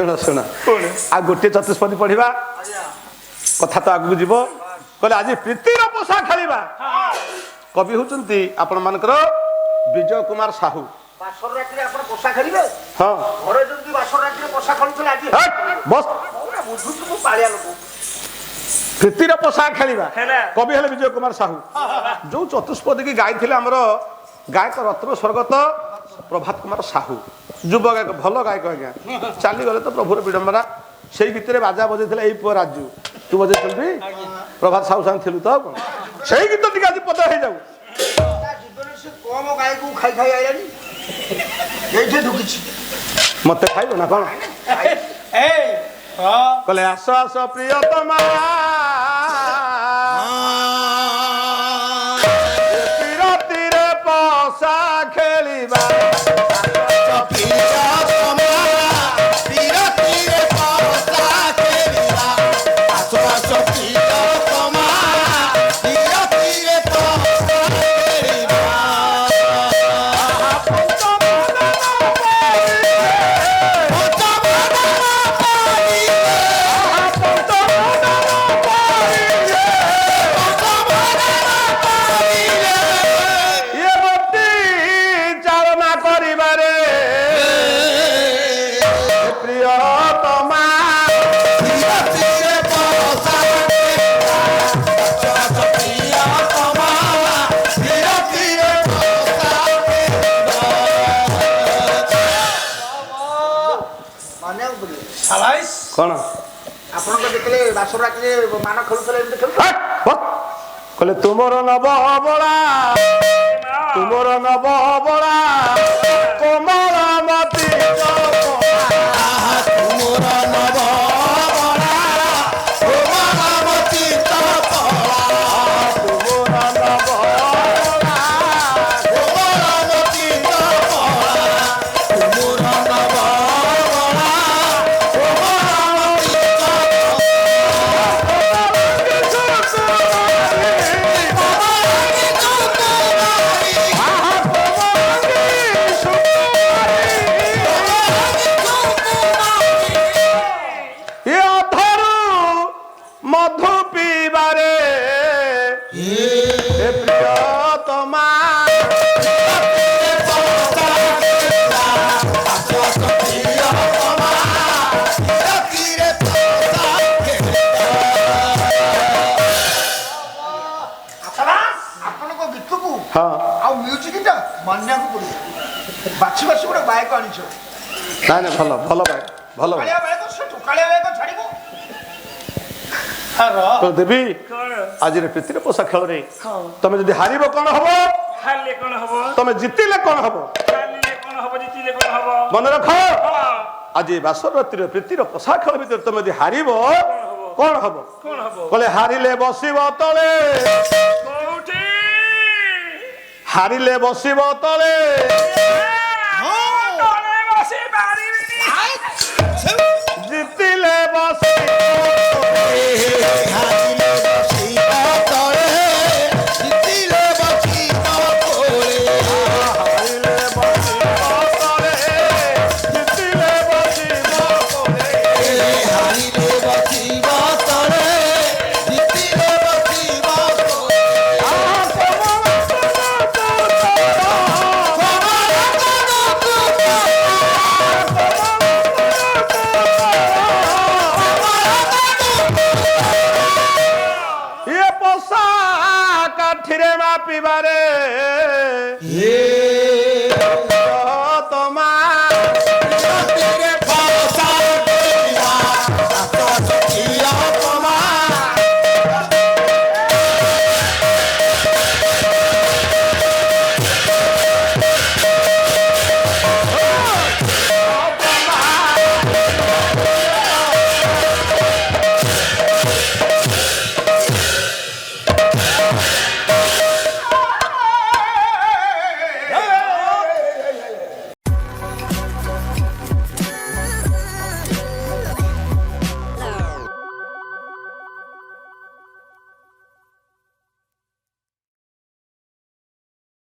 ଶୁଣ ଶୁଣ ଆଉ ଗୋଟିଏ ଚତୁଷ୍ପଦୀ ପଢିବା କଥା ତ ଆଗକୁ ଯିବ। କହିଲେ ଆଜି ପ୍ରୀତିର ପୋଷା ଖେଳିବା। କବି ହଉଛନ୍ତି ଆପଣ ମାନଙ୍କର ବିଜୟ କୁମାର ସାହୁ। ବାସର ରାତିରେ ଆପଣ ପୋଷା ଖେଳିବେ? ହଁ ଘରେ ଯଦି ବାସର ରାତିରେ ପୋଷା ଖେଳୁଥିଲେ ଆଜି ବସ୍ ବୁଝୁଛୁ ମୁଁ ପାଳିଆ ଲୋକ। ପ୍ରୀତିର ପୋଷା ଖେଳିବା କବି ହେଲେ ବିଜୟ କୁମାର ସାହୁ। ଯୋଉ ଚତୁଷ୍ପଦୀ କି ଗାଇଥିଲେ ଆମର ଗାୟକ ରତ୍ନ ସ୍ୱର୍ଗତ ପ୍ରଭାତ କୁମାର ସାହୁ, ଯୁବ ଗାୟକ, ଭଲ ଗାୟକ ଆଜ୍ଞା। ଚାଲିଗଲେ ତ ପ୍ରଭୁର ବିଡମ୍ବନା। ସେଇ ଭିତରେ ବାଜା ବଜେଇଥିଲା ଏଇ ପୁଅ ରାଜୁ, ତୁ ବଜେଇଥିଲୁ ଟି? ପ୍ରଭାତ ସାହୁ ସାଙ୍ଗେ ଥିଲୁ ତ? କଣ ସେଇ ଗୀତ ଟିକେ ଆଜି ପଦ ହେଇଯାଉ। ଜୀବନରେ ସେ କମ ଗାଈକୁ ଖାଇ ଖାଇ ଆଇଲାଣି, ଏଇଠି ଢୁକିଛି। ମତେ ଖାଇବ ନା କଣ? କହିଲେ ଆସ ଆସ ପ୍ରିୟତମା ପ୍ରୀତିରେ ପୋଷା ଖେଳିବା। କଣ ଆପଣଙ୍କ ଦେଖିଲେ ବାସର ରାତିରେ ମାନ ଖେଳୁଥିଲେ ଏମିତି ଖେଳୁଥିଲେ? କହିଲେ ତୁମର ନବ ବଳା, ତୁମର ନବ ବଳା କୋମଳମତି ମଧୁ ପିଇବାରେ ପ୍ରିୟତମା। ଆପଣଙ୍କ ଗୀତକୁ ହଁ ଆଉ ମ୍ୟୁଜିକଟା ମାନିବାକୁ ପଡିବ। ବାଛି ବାଛି ଗୋଟେ ଗାୟକ ଆଣିଛ। ନାଇଁ ନାଇଁ ଭଲ ଭଲ ଗାୟକ, ଭଲ ଗାୟକ। ଛାଡିବ ଦେବୀ ଆଜିର ପ୍ରୀତିର ପୋଷା ଖେଳରେ ତମେ ଯଦି ହାରିବ କଣ ହବ? ତମେ ଜିତିଲେ କଣ ହବ? ମନେ ରଖ ଆଜି ବାସର ରାତିର ପ୍ରୀତିର ପୋଷା ଖେଳ ଭିତରେ ତମେ ଯଦି ହାରିବ କଣ ହବ? କହିଲେ ହାରିଲେ ବସିବ ତଳେ, ହାରିଲେ ବସିବ ତଳେ, ଜିତିଲେ ବସି ପିବାରେ